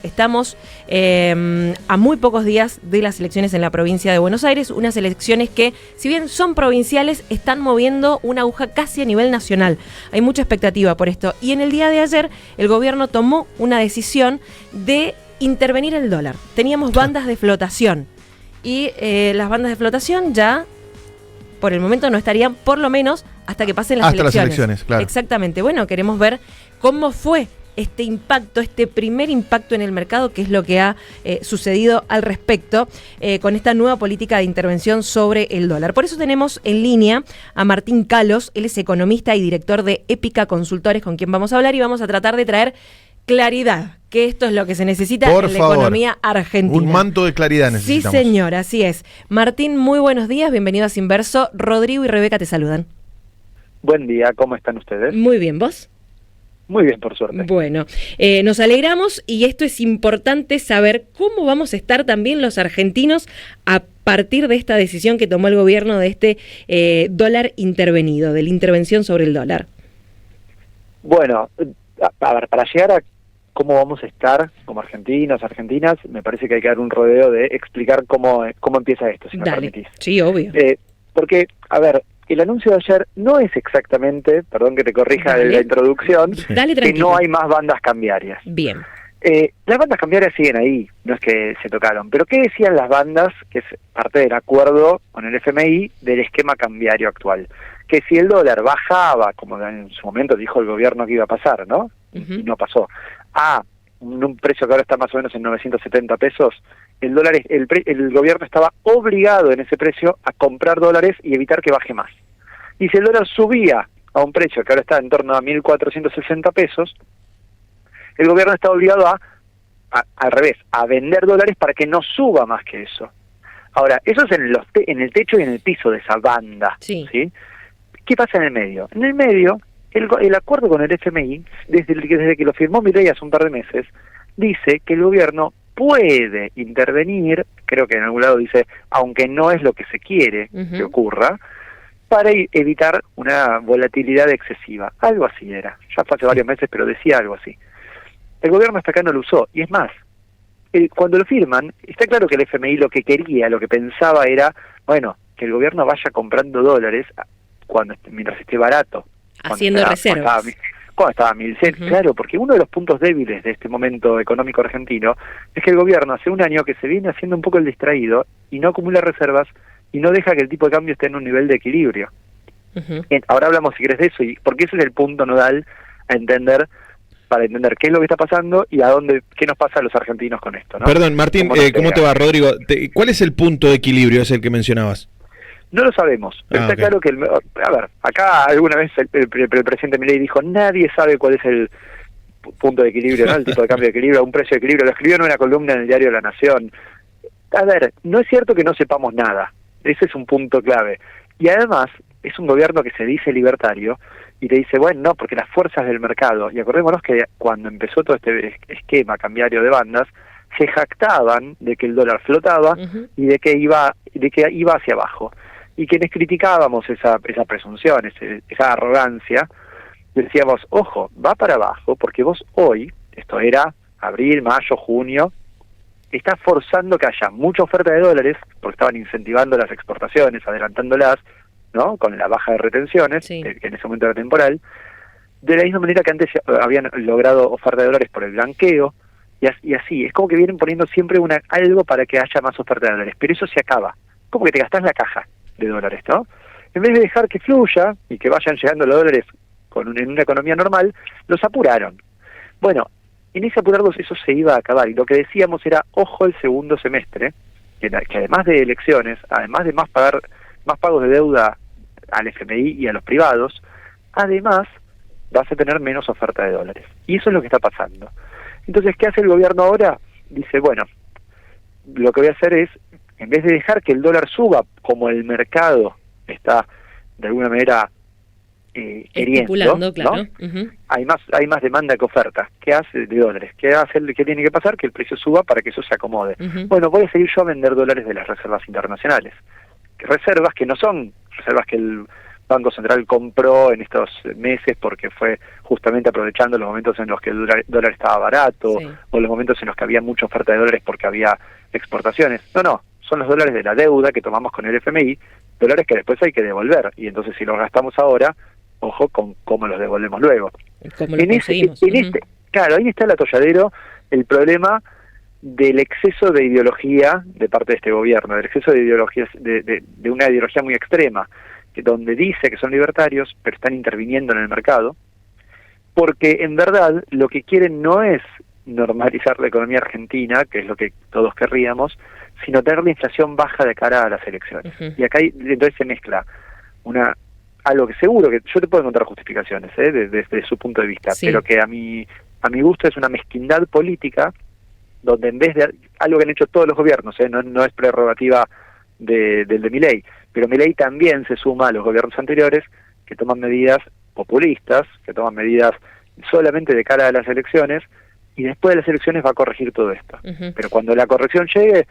Estamos a muy pocos días de las elecciones en la provincia de Buenos Aires, unas elecciones que, si bien son provinciales, están moviendo una aguja casi a nivel nacional. Hay mucha expectativa por esto. Y en el día de ayer, el gobierno tomó una decisión de intervenir el dólar. Teníamos bandas de flotación y las bandas de flotación ya, por el momento, no estarían, por lo menos, hasta que pasen las elecciones. Hasta las elecciones, claro. Exactamente. Bueno, queremos ver cómo fue este impacto, este primer impacto en el mercado, que es lo que ha sucedido al respecto con esta nueva política de intervención sobre el dólar. Por eso tenemos en línea a Martín Kalos, él es economista y director de Épica Consultores, con quien vamos a hablar y vamos a tratar de traer claridad, que esto es lo que se necesita en la economía argentina. Un manto de claridad necesitamos. Sí, señor, así es. Martín, muy buenos días, bienvenido a Sinverso. Rodrigo y Rebeca te saludan. Buen día, ¿cómo están ustedes? Muy bien, ¿vos? Muy bien, por suerte. Bueno, nos alegramos y esto es importante saber cómo vamos a estar también los argentinos a partir de esta decisión que tomó el gobierno de este dólar intervenido, de la intervención sobre el dólar. Bueno, a ver, para llegar a cómo vamos a estar como argentinos, argentinas, me parece que hay que dar un rodeo de explicar cómo empieza esto, si me permitís. Sí, obvio. Porque, a ver, el anuncio de ayer no es exactamente, perdón que te corrija la introducción, que no hay más bandas cambiarias. Bien. Las bandas cambiarias siguen ahí, no es que se tocaron. Pero ¿qué decían las bandas, que es parte del acuerdo con el FMI, del esquema cambiario actual? Que si el dólar bajaba, como en su momento dijo el gobierno que iba a pasar, ¿no? Y no pasó, a un precio que ahora está más o menos en 970 pesos, el gobierno estaba obligado en ese precio a comprar dólares y evitar que baje más. Y si el dólar subía a un precio que ahora está en torno a 1.460 pesos, el gobierno está obligado al revés, a vender dólares para que no suba más que eso. Ahora, eso es en el techo y en el piso de esa banda. Sí. ¿Sí? ¿Qué pasa en el medio? En el medio, el acuerdo con el FMI, desde que lo firmó Milei hace un par de meses, dice que el gobierno puede intervenir, creo que en algún lado dice, aunque no es lo que se quiere que ocurra, para evitar una volatilidad excesiva. Algo así era. Ya fue hace varios meses, pero decía algo así. El gobierno hasta acá no lo usó. Y es más, cuando lo firman, está claro que el FMI lo que quería, lo que pensaba era, bueno, que el gobierno vaya comprando dólares mientras esté barato. Haciendo reservas. Cuando estaba a 1.100, claro, porque uno de los puntos débiles de este momento económico argentino es que el gobierno hace un año que se viene haciendo un poco el distraído y no acumula reservas y no deja que el tipo de cambio esté en un nivel de equilibrio. Ahora hablamos, si querés, de eso, porque ese es el punto nodal para entender qué es lo que está pasando y qué nos pasa a los argentinos con esto, ¿no? Perdón, Martín, ¿cómo te va, Rodrigo? ¿Cuál es el punto de equilibrio, es el que mencionabas? No lo sabemos, pero está claro que, a ver, acá alguna vez el presidente Milei dijo, nadie sabe cuál es el punto de equilibrio, ¿no? El tipo de cambio de equilibrio, un precio de equilibrio, lo escribió en una columna en el diario La Nación. A ver, no es cierto que no sepamos nada, ese es un punto clave. Y además, es un gobierno que se dice libertario y te dice, bueno, no, porque las fuerzas del mercado, y acordémonos que cuando empezó todo este esquema cambiario de bandas, se jactaban de que el dólar flotaba y de que iba hacia abajo. Y quienes criticábamos esa presunción, esa arrogancia, decíamos, ojo, va para abajo, porque vos hoy, esto era abril, mayo, junio, estás forzando que haya mucha oferta de dólares, porque estaban incentivando las exportaciones, adelantándolas, ¿no? Con la baja de retenciones, que en ese momento era temporal, de la misma manera que antes habían logrado oferta de dólares por el blanqueo, y así, es como que vienen poniendo siempre algo para que haya más oferta de dólares, pero eso se acaba, como que te gastás la caja de dólares, ¿no? En vez de dejar que fluya y que vayan llegando los dólares en una economía normal, los apuraron. Bueno, en ese apurarlos eso se iba a acabar, y lo que decíamos era, ojo el segundo semestre, que además de elecciones, además de más pagos de deuda al FMI y a los privados, además vas a tener menos oferta de dólares. Y eso es lo que está pasando. Entonces, ¿qué hace el gobierno ahora? Dice, bueno, lo que voy a hacer es, en vez de dejar que el dólar suba como el mercado está de alguna manera queriendo, claro. ¿no? Hay más demanda que oferta. ¿Qué hace de dólares? ¿Qué tiene que pasar? Que el precio suba para que eso se acomode. Bueno, voy a seguir yo a vender dólares de las reservas internacionales. Reservas que no son reservas que Banco Central compró en estos meses porque fue justamente aprovechando los momentos en los que el dólar estaba barato, o los momentos en los que había mucha oferta de dólares porque había exportaciones. No, son los dólares de la deuda que tomamos con el FMI, dólares que después hay que devolver, y entonces si los gastamos ahora, ojo con cómo los devolvemos luego. ¿Cómo los conseguimos? Claro, ahí está el atolladero, el problema del exceso de ideología de parte de este gobierno, del exceso de ideologías, de una ideología muy extrema, donde dice que son libertarios, pero están interviniendo en el mercado, porque en verdad lo que quieren no es normalizar la economía argentina, que es lo que todos querríamos, sino tener la inflación baja de cara a las elecciones. Y acá entonces se mezcla algo que seguro que yo te puedo encontrar justificaciones desde su punto de vista, pero que a mi gusto es una mezquindad política, donde en vez de algo que han hecho todos los gobiernos, no es prerrogativa del de Milei, pero Milei también se suma a los gobiernos anteriores que toman medidas populistas, que toman medidas solamente de cara a las elecciones, y después de las elecciones va a corregir todo esto. Pero cuando la corrección llegue,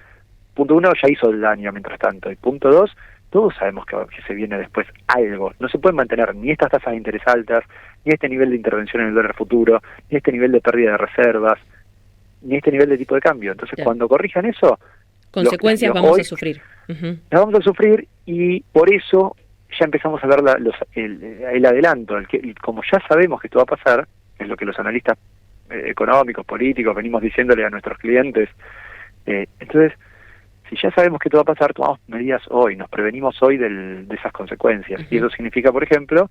punto 1 ya hizo el daño mientras tanto, y punto 2, todos sabemos que se viene después algo. No se pueden mantener ni estas tasas de interés altas, ni este nivel de intervención en el dólar futuro, ni este nivel de pérdida de reservas, ni este nivel de tipo de cambio. Entonces, cuando corrijan eso, consecuencias vamos a sufrir. Las vamos a sufrir, y por eso ya empezamos a ver el adelanto. Como ya sabemos que esto va a pasar, es lo que los analistas económicos, políticos, venimos diciéndole a nuestros clientes. Entonces, si ya sabemos que esto va a pasar, tomamos medidas hoy, nos prevenimos hoy de esas consecuencias. Y eso significa, por ejemplo,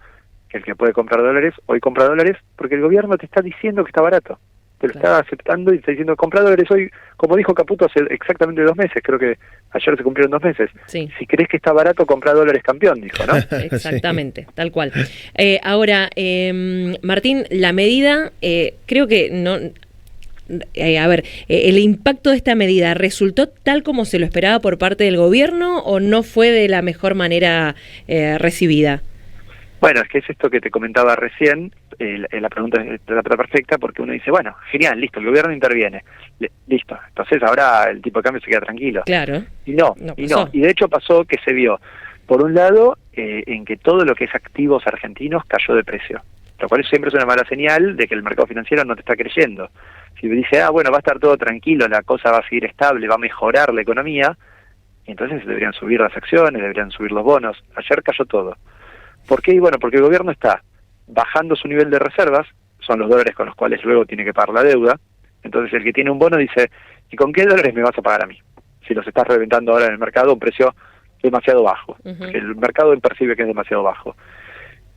que el que puede comprar dólares, hoy compra dólares, porque el gobierno te está diciendo que está barato. Te lo está aceptando y está diciendo, compra dólares hoy, como dijo Caputo hace exactamente 2 meses, creo que ayer se cumplieron 2 meses. Sí. Si crees que está barato, compra dólares campeón, dijo, ¿no? Exactamente, tal cual. Ahora, Martín, la medida, creo que no... ¿el impacto de esta medida resultó tal como se lo esperaba por parte del gobierno o no fue de la mejor manera recibida? Bueno, es que es esto que te comentaba recién, la pregunta es la perfecta, porque uno dice, bueno, genial, listo, el gobierno interviene, listo, entonces ahora el tipo de cambio se queda tranquilo. Claro. Y de hecho pasó que se vio, por un lado, en que todo lo que es activos argentinos cayó de precio, lo cual siempre es una mala señal de que el mercado financiero no te está creyendo. Si dice, bueno, va a estar todo tranquilo, la cosa va a seguir estable, va a mejorar la economía, entonces deberían subir las acciones, deberían subir los bonos. Ayer cayó todo. ¿Por qué? Bueno, porque el gobierno está bajando su nivel de reservas, son los dólares con los cuales luego tiene que pagar la deuda. Entonces el que tiene un bono dice, ¿y con qué dólares me vas a pagar a mí? Si los estás reventando ahora en el mercado a un precio demasiado bajo, porque el mercado percibe que es demasiado bajo.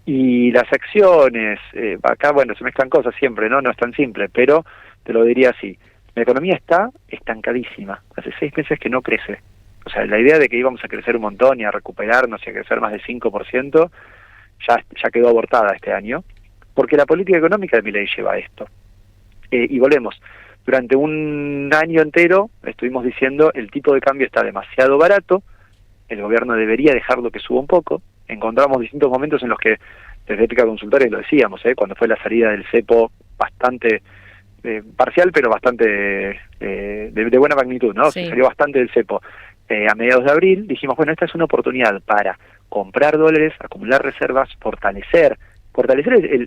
Y las acciones, acá, bueno, se mezclan cosas siempre, ¿no? No es tan simple, pero te lo diría así. La economía está estancadísima. Hace 6 meses que no crece. O sea, la idea de que íbamos a crecer un montón y a recuperarnos y a crecer más de 5%, ya quedó abortada este año, porque la política económica de Milei lleva a esto. Y volvemos. Durante un año entero estuvimos diciendo el tipo de cambio está demasiado barato, el gobierno debería dejarlo que suba un poco. Encontramos distintos momentos en los que desde Ética Consultores lo decíamos, cuando fue la salida del cepo bastante parcial, pero bastante de buena magnitud, ¿no? Sí. Salió bastante del cepo. A mediados de abril dijimos, bueno, esta es una oportunidad para comprar dólares, acumular reservas, fortalecer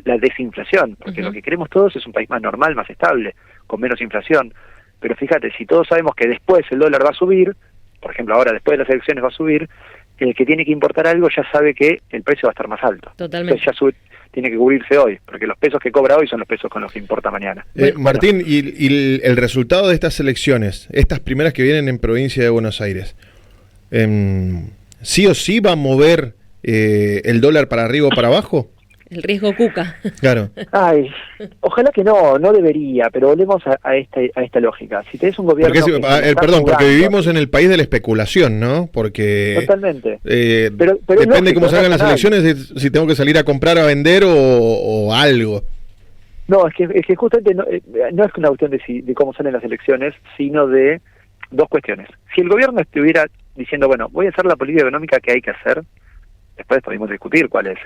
la desinflación, porque lo que queremos todos es un país más normal, más estable, con menos inflación. Pero fíjate, si todos sabemos que después el dólar va a subir, por ejemplo, ahora después de las elecciones va a subir, el que tiene que importar algo ya sabe que el precio va a estar más alto. Totalmente. Entonces tiene que cubrirse hoy, porque los pesos que cobra hoy son los pesos con los que importa mañana. Martín, y el resultado de estas elecciones, estas primeras que vienen en provincia de Buenos Aires, ¿sí o sí va a mover el dólar para arriba o para abajo? El riesgo Cuca. Claro. Ay, ojalá que no debería, pero volvemos a esta lógica. Si tenés un gobierno... Porque vivimos en el país de la especulación, ¿no? Porque... Totalmente. Pero depende de cómo salgan las elecciones, si tengo que salir a comprar, a vender o algo. No, es que justamente no es una cuestión de cómo salen las elecciones, sino de 2 cuestiones. Si el gobierno estuviera diciendo, bueno, voy a hacer la política económica que hay que hacer, después podemos discutir cuál es,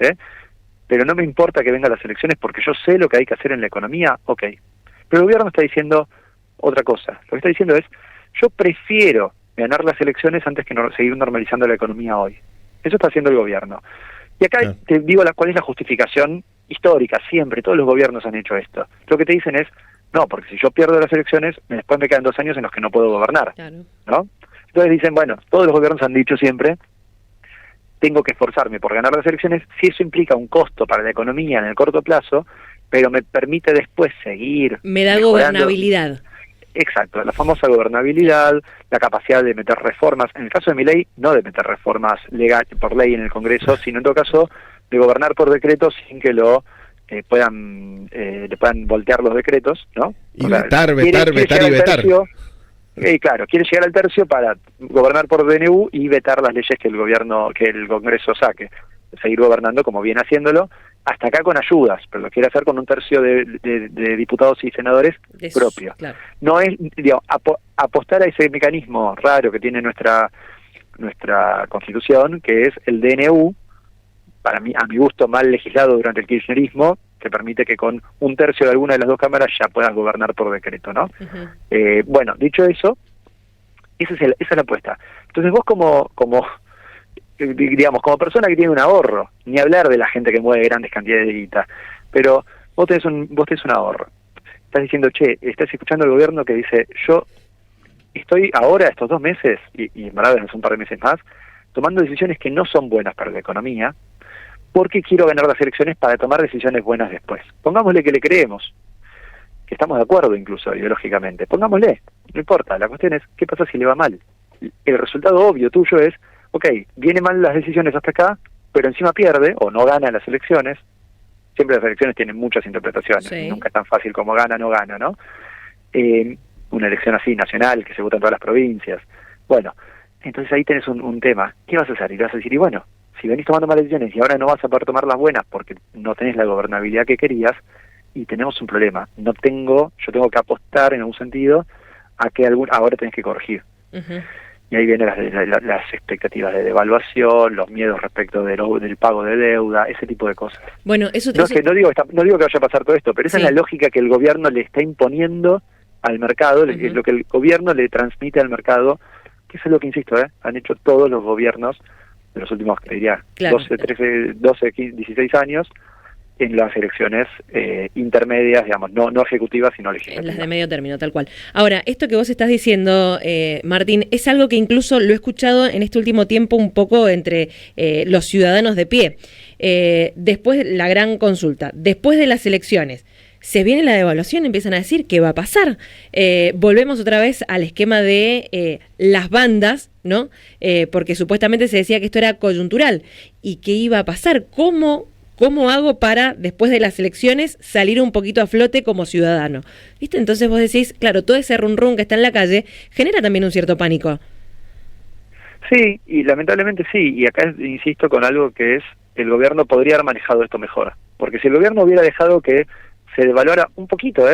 pero no me importa que vengan las elecciones porque yo sé lo que hay que hacer en la economía, ok. Pero el gobierno está diciendo otra cosa. Lo que está diciendo es, yo prefiero ganar las elecciones antes que seguir normalizando la economía hoy. Eso está haciendo el gobierno. Y acá te digo cuál es la justificación histórica, siempre, todos los gobiernos han hecho esto. Lo que te dicen es, no, porque si yo pierdo las elecciones, después me quedan 2 años en los que no puedo gobernar, claro, ¿no? Entonces dicen, bueno, todos los gobiernos han dicho siempre, tengo que esforzarme por ganar las elecciones, si eso implica un costo para la economía en el corto plazo, pero me permite después seguir me da mejorando. Gobernabilidad. Exacto, la famosa gobernabilidad, la capacidad de meter reformas, en el caso de Milei, no de meter reformas por ley en el Congreso, sino en todo caso de gobernar por decreto sin que lo le puedan voltear los decretos, ¿no? Y vetar y vetar. Claro, quiere llegar al tercio para gobernar por DNU y vetar las leyes que el Congreso saque, seguir gobernando como viene haciéndolo, hasta acá con ayudas, pero lo quiere hacer con un tercio de diputados y senadores propio. Claro. No es, digamos, apostar a ese mecanismo raro que tiene nuestra Constitución, que es el DNU, para mí, a mi gusto, mal legislado durante el kirchnerismo, que permite que con un tercio de alguna de las 2 cámaras ya puedas gobernar por decreto, ¿no? Uh-huh. Bueno, dicho eso, esa es la apuesta. Entonces vos como persona que tiene un ahorro, ni hablar de la gente que mueve grandes cantidades de guita, pero vos tenés un ahorro. Estás diciendo, estás escuchando al gobierno que dice, yo estoy ahora, estos 2 meses, y en verdad hace un par de meses más, tomando decisiones que no son buenas para la economía, porque quiero ganar las elecciones para tomar decisiones buenas después. Pongámosle que le creemos, que estamos de acuerdo incluso ideológicamente, pongámosle, no importa, la cuestión es, ¿qué pasa si le va mal? El resultado obvio tuyo es, viene mal las decisiones hasta acá, pero encima pierde, o no gana las elecciones. Siempre las elecciones tienen muchas interpretaciones, sí. Nunca es tan fácil como gana, no gana, ¿no? Una elección así, nacional, que se vota en todas las provincias. Bueno, entonces ahí tenés un tema. ¿Qué vas a hacer? Y vas a decir, y bueno, si venís tomando malas decisiones y ahora no vas a poder tomar las buenas porque no tenés la gobernabilidad que querías, y tenemos un problema. Yo tengo que apostar en algún sentido a que ahora tenés que corregir. Uh-huh. Y ahí vienen las expectativas de devaluación, los miedos respecto del pago de deuda, ese tipo de cosas. Bueno, eso no digo que vaya a pasar todo esto, pero esa es la lógica que el gobierno le está imponiendo al mercado, uh-huh. Lo que el gobierno le transmite al mercado, que eso es lo que insisto, han hecho todos los gobiernos de los últimos, diría, 12, 15, 16 años, en las elecciones intermedias, digamos, no ejecutivas, sino legislativas. En las de medio término, tal cual. Ahora, esto que vos estás diciendo, Martín, es algo que incluso lo he escuchado en este último tiempo un poco entre los ciudadanos de pie. Después de la gran consulta, después de las elecciones, se viene la devaluación, empiezan a decir qué va a pasar. Volvemos otra vez al esquema de las bandas, ¿no? Porque supuestamente se decía que esto era coyuntural. ¿Y qué iba a pasar? ¿Cómo hago para, después de las elecciones, salir un poquito a flote como ciudadano? ¿Viste? Entonces vos decís, claro, todo ese run que está en la calle genera también un cierto pánico. Sí, y lamentablemente sí, y acá insisto con algo que es, el gobierno podría haber manejado esto mejor, porque si el gobierno hubiera dejado que se devaluara un poquito,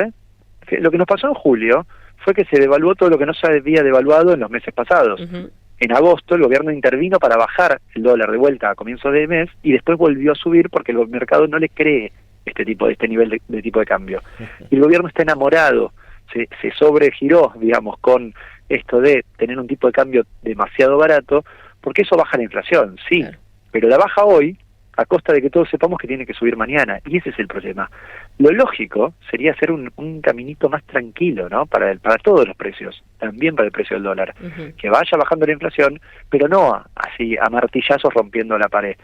lo que nos pasó en julio fue que se devaluó todo lo que no se había devaluado en los meses pasados. Uh-huh. En agosto el gobierno intervino para bajar el dólar de vuelta a comienzos de mes y después volvió a subir porque el mercado no le cree este nivel de tipo de cambio. Uh-huh. Y el gobierno está enamorado, se sobregiró, digamos, con esto de tener un tipo de cambio demasiado barato, porque eso baja la inflación, sí, claro. Pero la baja hoy a costa de que todos sepamos que tiene que subir mañana, y ese es el problema. Lo lógico sería hacer un caminito más tranquilo, ¿no? Para todos los precios, también para el precio del dólar, uh-huh. Que vaya bajando la inflación, pero no así a martillazos rompiendo la pared.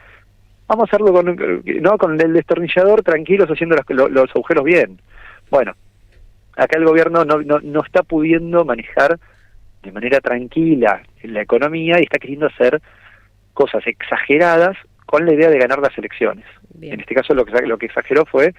Vamos a hacerlo con el destornillador, tranquilos, haciendo los agujeros bien. Bueno, acá el gobierno no está pudiendo manejar de manera tranquila la economía y está queriendo hacer cosas exageradas con la idea de ganar las elecciones. Bien. En este caso lo que exageró fue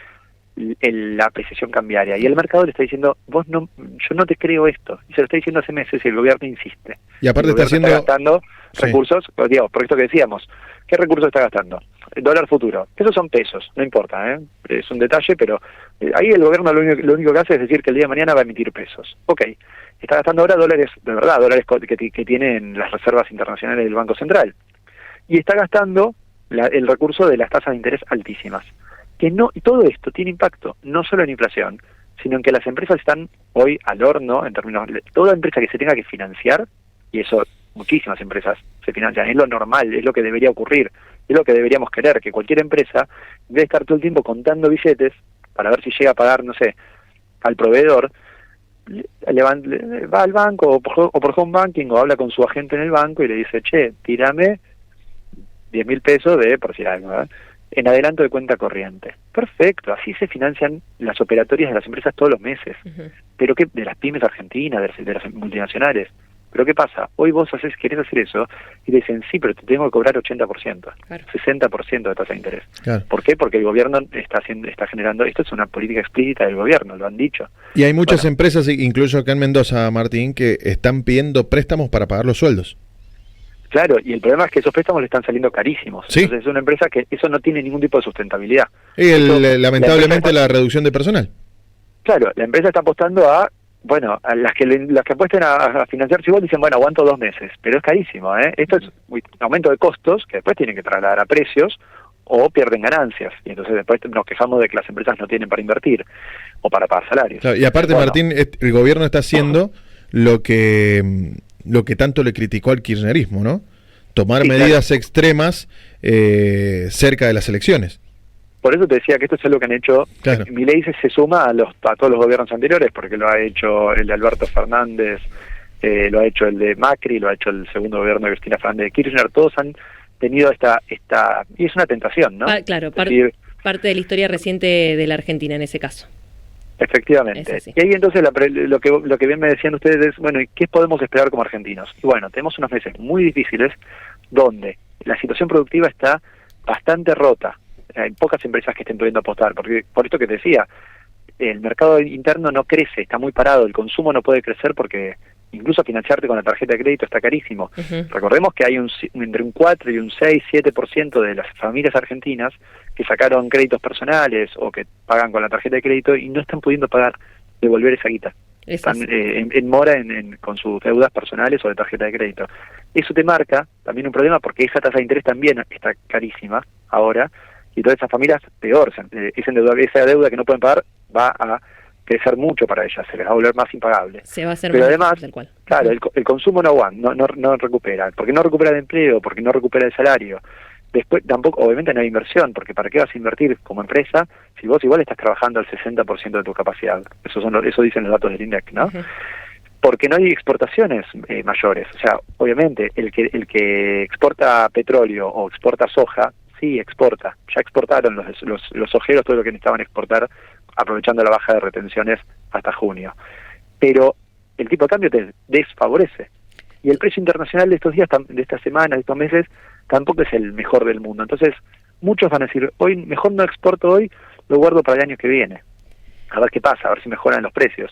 la apreciación cambiaria. Y el mercado le está diciendo, yo no te creo esto. Y se lo está diciendo hace meses y el gobierno insiste. Y aparte está gastando recursos, digamos, por esto que decíamos. ¿Qué recursos está gastando? El dólar futuro. Esos son pesos, no importa, es un detalle, pero ahí el gobierno lo único que hace es decir que el día de mañana va a emitir pesos. Ok, está gastando ahora dólares, de verdad, dólares que tienen las reservas internacionales del Banco Central. Y está gastando el recurso de las tasas de interés altísimas. Y todo esto tiene impacto, no solo en inflación, sino en que las empresas están hoy al horno, en términos de toda empresa que se tenga que financiar, y eso muchísimas empresas se financian, es lo normal, es lo que debería ocurrir. Es lo que deberíamos querer, que cualquier empresa, en vez de estar todo el tiempo contando billetes para ver si llega a pagar, no sé, al proveedor, va al banco o por home banking o habla con su agente en el banco y le dice, che, tírame 10.000 pesos de, por decir algo, ¿verdad?, en adelanto de cuenta corriente. Perfecto, así se financian las operatorias de las empresas todos los meses. Pero que de las pymes argentinas, de las multinacionales. Pero ¿qué pasa? Hoy vos querés hacer eso y te dicen, sí, pero te tengo que cobrar 80%, claro, 60% de tasa de interés. Claro. ¿Por qué? Porque el gobierno está generando, esto es una política explícita del gobierno, lo han dicho. Y hay muchas empresas, incluso acá en Mendoza, Martín, que están pidiendo préstamos para pagar los sueldos. Claro, y el problema es que esos préstamos le están saliendo carísimos. ¿Sí? Entonces es una empresa que eso no tiene ningún tipo de sustentabilidad. Lamentablemente la reducción de personal. Claro, la empresa está apostando a las que apuesten a financiarse igual dicen, bueno, aguanto 2 meses, pero es carísimo, ¿eh? Esto es un aumento de costos que después tienen que trasladar a precios o pierden ganancias, y entonces después nos quejamos de que las empresas no tienen para invertir o para pagar salarios. Claro, y aparte, Martín, el gobierno está haciendo lo que tanto le criticó al kirchnerismo, ¿no? Tomar medidas extremas cerca de las elecciones. Por eso te decía que esto es algo que han hecho. Claro. Milei se suma a todos los gobiernos anteriores, porque lo ha hecho el de Alberto Fernández, lo ha hecho el de Macri, lo ha hecho el segundo gobierno de Cristina Fernández de Kirchner. Todos han tenido esta y es una tentación, ¿no? Claro, parte de la historia reciente de la Argentina en ese caso. Efectivamente. Y ahí entonces lo que bien me decían ustedes es, bueno, ¿y qué podemos esperar como argentinos? Y bueno, tenemos unos meses muy difíciles donde la situación productiva está bastante rota. Hay pocas empresas que estén pudiendo apostar, porque por esto que te decía, el mercado interno no crece, está muy parado, el consumo no puede crecer porque incluso financiarte con la tarjeta de crédito está carísimo. Recordemos que hay entre un 4 y un 6, 7% de las familias argentinas que sacaron créditos personales o que pagan con la tarjeta de crédito y no están pudiendo devolver esa guita. Están en mora con sus deudas personales o de tarjeta de crédito. Eso te marca también un problema porque esa tasa de interés también está carísima ahora, y todas esas familias peor, esa deuda que no pueden pagar va a crecer mucho para ellas, se les va a volver más impagable. Se va a hacer pero más además, tal cual. Claro, el consumo no recupera, porque no recupera el empleo, porque no recupera el salario. Después tampoco, obviamente no hay inversión, porque ¿para qué vas a invertir como empresa si vos igual estás trabajando al 60% de tu capacidad? Eso dicen los datos del INDEC, ¿no? Porque no hay exportaciones mayores. O sea, obviamente el que exporta petróleo o exporta soja, sí exporta. Ya exportaron los sojeros todo lo que necesitaban exportar, aprovechando la baja de retenciones hasta junio. Pero el tipo de cambio te desfavorece. Y el precio internacional de estos días, de estas semanas, de estos meses, tampoco es el mejor del mundo. Entonces, muchos van a decir, hoy mejor no exporto hoy, lo guardo para el año que viene. A ver qué pasa, a ver si mejoran los precios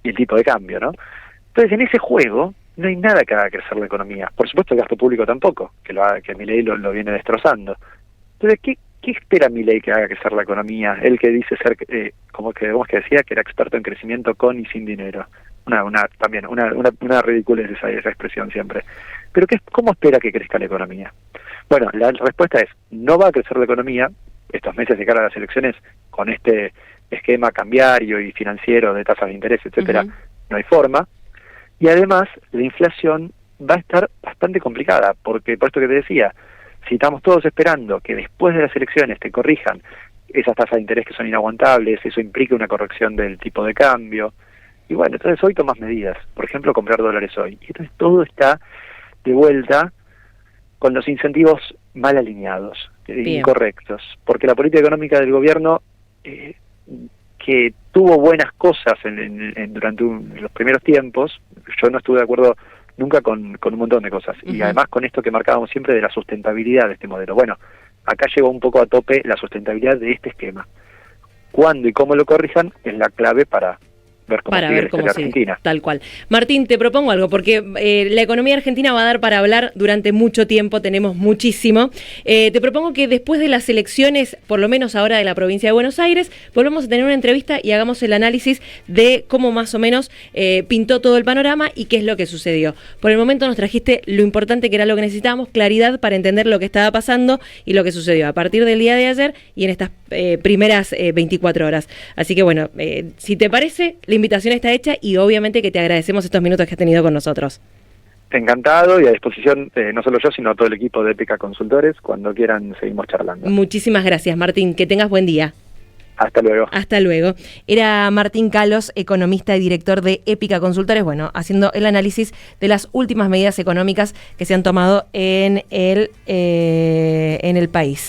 y el tipo de cambio, ¿no? Entonces, en ese juego no hay nada que haga crecer la economía. Por supuesto, el gasto público tampoco, que Milei lo viene destrozando. Entonces, ¿qué espera Milei que haga crecer la economía? Él que dice ser, como que decía, que era experto en crecimiento con y sin dinero. Una ridiculez esa expresión siempre. Pero ¿cómo espera que crezca la economía? Bueno, la respuesta es, no va a crecer la economía estos meses de cara a las elecciones con este esquema cambiario y financiero de tasas de interés, etcétera. No hay forma. Y además, la inflación va a estar bastante complicada, porque por esto que te decía, si estamos todos esperando que después de las elecciones te corrijan esas tasas de interés que son inaguantables, eso implica una corrección del tipo de cambio. Y bueno, entonces hoy tomas medidas, por ejemplo, comprar dólares hoy. Y entonces todo está de vuelta con los incentivos mal alineados, incorrectos, porque la política económica del gobierno, que tuvo buenas cosas durante los primeros tiempos, yo no estuve de acuerdo nunca con un montón de cosas, y además con esto que marcábamos siempre de la sustentabilidad de este modelo. Bueno, acá llegó un poco a tope la sustentabilidad de este esquema. Cuándo y cómo lo corrijan es la clave para ver cómo sigue Argentina. Tal cual. Martín, te propongo algo, porque la economía argentina va a dar para hablar durante mucho tiempo, tenemos muchísimo. Te propongo que después de las elecciones, por lo menos ahora de la provincia de Buenos Aires, volvamos a tener una entrevista y hagamos el análisis de cómo más o menos pintó todo el panorama y qué es lo que sucedió. Por el momento nos trajiste lo importante que era lo que necesitábamos, claridad para entender lo que estaba pasando y lo que sucedió a partir del día de ayer y en estas primeras 24 horas. Así que bueno, si te parece, la invitación está hecha y obviamente que te agradecemos estos minutos que has tenido con nosotros. Encantado y a disposición, no solo yo, sino todo el equipo de Épica Consultores. Cuando quieran seguimos charlando. Muchísimas gracias, Martín. Que tengas buen día. Hasta luego. Hasta luego. Era Martín Calos, economista y director de Épica Consultores, bueno, haciendo el análisis de las últimas medidas económicas que se han tomado en el país.